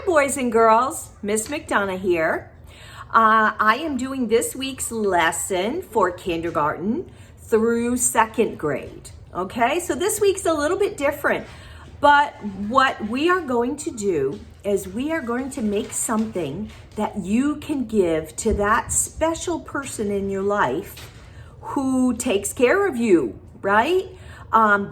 Hi, boys and girls. Miss McDonough here. I am doing this week's lesson for kindergarten through second grade. Okay, so this week's a little bit different, but what we are going to do is we are going to make something that you can give to that special person in your life who takes care of you, right?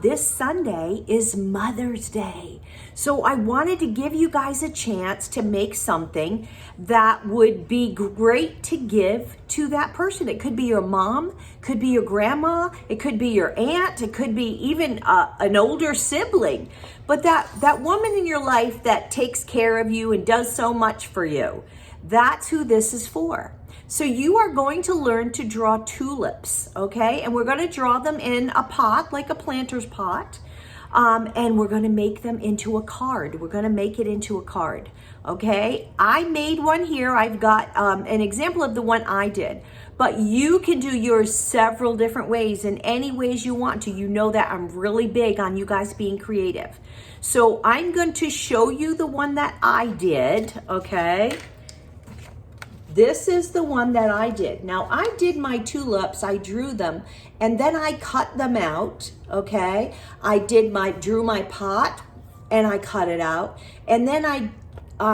This Sunday is Mother's Day. So I wanted to give you guys a chance to make something that would be great to give to that person. It could be your mom, could be your grandma, it could be your aunt, it could be even an older sibling. But that woman in your life that takes care of you and does so much for you, that's who this is for. So you are going to learn to draw tulips, okay? And we're going to draw them in a pot, like a planter's pot. And we're going to make them into a card. We're going to make it into a card, okay? I made one here. I've got an example of the one I did. But you can do yours several different ways, in any ways you want to. You know that I'm really big on you guys being creative. So I'm going to show you the one that I did, okay? This is the one that I did. Now, I did my tulips, I drew them, and then I cut them out, okay? I drew my pot, and I cut it out. And then I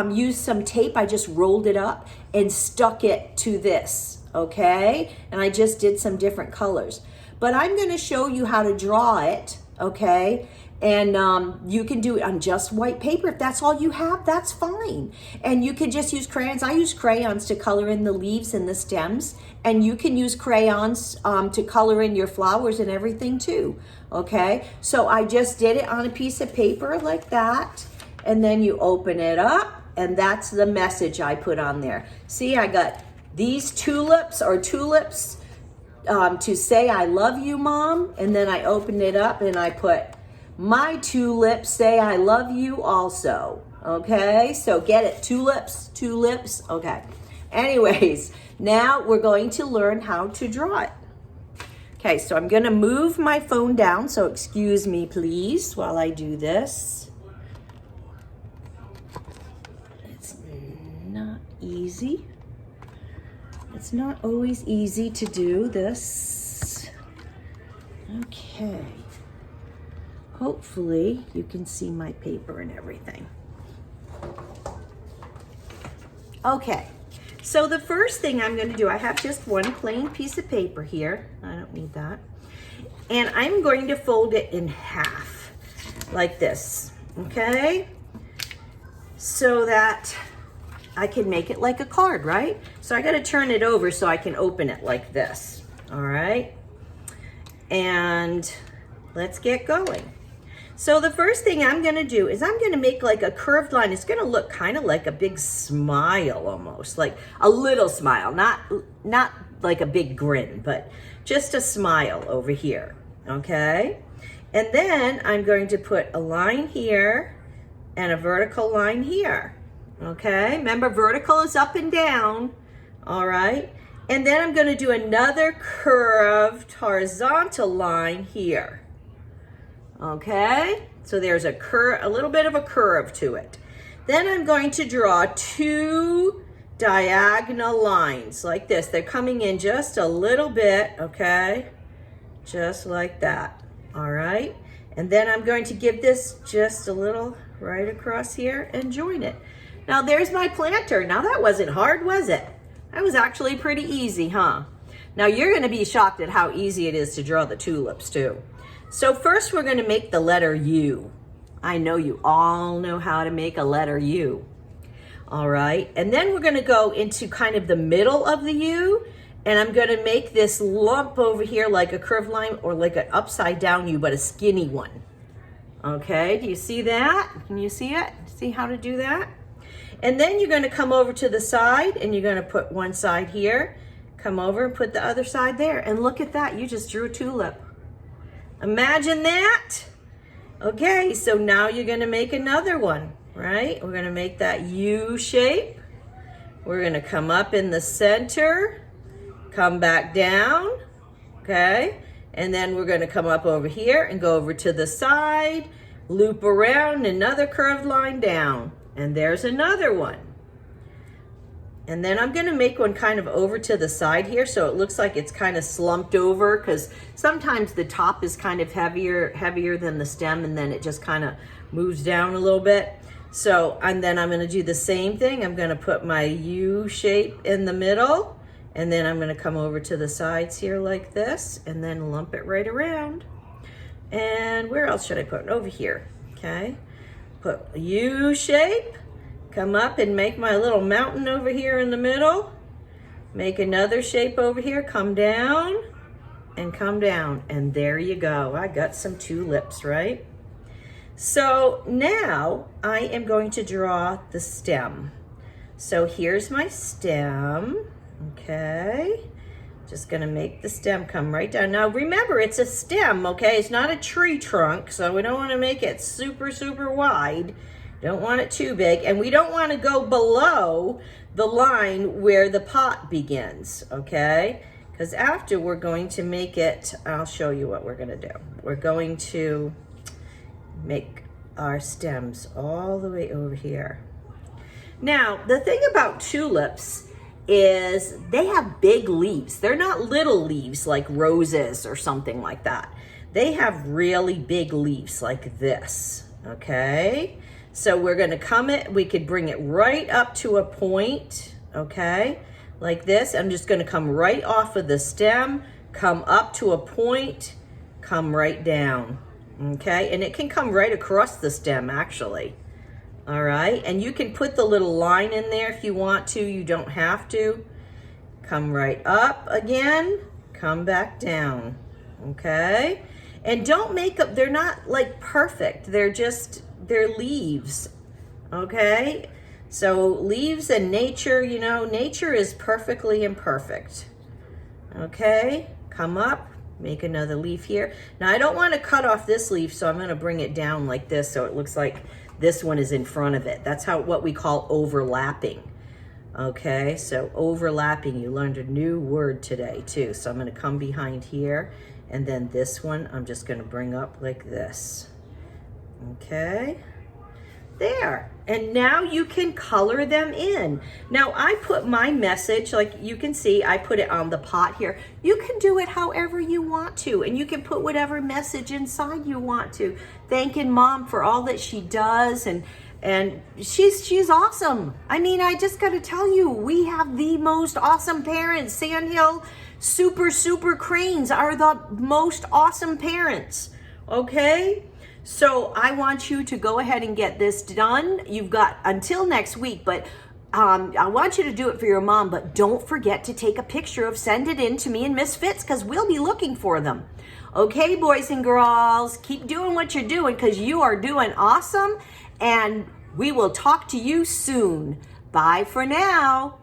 used some tape, I just rolled it up and stuck it to this, okay? And I just did some different colors. But I'm gonna show you how to draw it, okay? And you can do it on just white paper. If that's all you have, that's fine. And you can just use crayons. I use crayons to color in the leaves and the stems. And you can use crayons to color in your flowers and everything too, okay? So I just did it on a piece of paper like that. And then you open it up, and that's the message I put on there. See, I got these tulips to say I love you, Mom. And then I opened it up and I put, my tulips say I love you also, okay? So get it, tulips, okay. Anyways, now we're going to learn how to draw it. Okay, so I'm gonna move my phone down, so excuse me, please, while I do this. It's not easy. It's not always easy to do this. Okay. Hopefully you can see my paper and everything. Okay, so the first thing I'm going to do, I have just one plain piece of paper here. I don't need that. And I'm going to fold it in half like this, okay? So that I can make it like a card, right? So I got to turn it over so I can open it like this, all right? And let's get going. So the first thing I'm gonna do is I'm gonna make like a curved line. It's gonna look kind of like a big smile almost, like a little smile, not like a big grin, but just a smile over here, okay? And then I'm going to put a line here and a vertical line here, okay? Remember, vertical is up and down, all right? And then I'm gonna do another curved horizontal line here. Okay, so there's a little bit of a curve to it. Then I'm going to draw two diagonal lines like this. They're coming in just a little bit, okay? Just like that, all right? And then I'm going to give this just a little right across here and join it. Now there's my planter. Now that wasn't hard, was it? That was actually pretty easy, huh? Now you're gonna be shocked at how easy it is to draw the tulips too. So first we're going to make the letter U. I know you all know how to make a letter U. All right, and then we're going to go into kind of the middle of the U, and I'm going to make this lump over here like a curved line or like an upside down U, but a skinny one. Okay, do you see that? Can you see it? See how to do that? And then you're going to come over to the side, and you're going to put one side here, come over and put the other side there, and look at that, you just drew a tulip. Imagine that. Okay, so now you're gonna make another one, right? We're gonna make that U shape. We're gonna come up in the center, come back down, okay? And then we're gonna come up over here and go over to the side, loop around, another curved line down. And there's another one. And then I'm gonna make one kind of over to the side here so it looks like it's kind of slumped over, because sometimes the top is kind of heavier than the stem, and then it just kind of moves down a little bit. So, and then I'm gonna do the same thing. I'm gonna put my U shape in the middle, and then I'm gonna come over to the sides here like this, and then lump it right around. And where else should I put it? Over here, okay? Put a U shape. Come up and make my little mountain over here in the middle. Make another shape over here, come down and come down. And there you go. I got some tulips, right? So now I am going to draw the stem. So here's my stem, okay? Just gonna make the stem come right down. Now remember, it's a stem, okay? It's not a tree trunk, so we don't wanna make it super, super wide. Don't want it too big, and we don't want to go below the line where the pot begins, okay? Because after we're going to make it, I'll show you what we're going to do. We're going to make our stems all the way over here. Now, the thing about tulips is they have big leaves. They're not little leaves like roses or something like that. They have really big leaves like this, okay? So we're gonna we could bring it right up to a point, okay? Like this. I'm just gonna come right off of the stem, come up to a point, come right down, okay? And it can come right across the stem actually, all right? And you can put the little line in there if you want to, you don't have to. Come right up again, come back down, okay? And don't make up, they're not like perfect, they're leaves, okay? So leaves and nature, you know, nature is perfectly imperfect, okay? Come up, make another leaf here. Now I don't want to cut off this leaf, so I'm gonna bring it down like this so it looks like this one is in front of it. That's what we call overlapping, okay? So overlapping, you learned a new word today too. So I'm gonna come behind here, and then this one I'm just gonna bring up like this. Okay, there. And now you can color them in. Now I put my message, like you can see, I put it on the pot here. You can do it however you want to, and you can put whatever message inside you want to. Thanking Mom for all that she does, and she's awesome. I mean, I just gotta tell you, we have the most awesome parents. Sandhill Super Cranes are the most awesome parents, okay? So I want you to go ahead and get this done. You've got until next week, but I want you to do it for your mom, but don't forget to take a picture send it in to me and Miss Fitz, because we'll be looking for them. Okay, boys and girls, keep doing what you're doing, because you are doing awesome, and we will talk to you soon. Bye for now.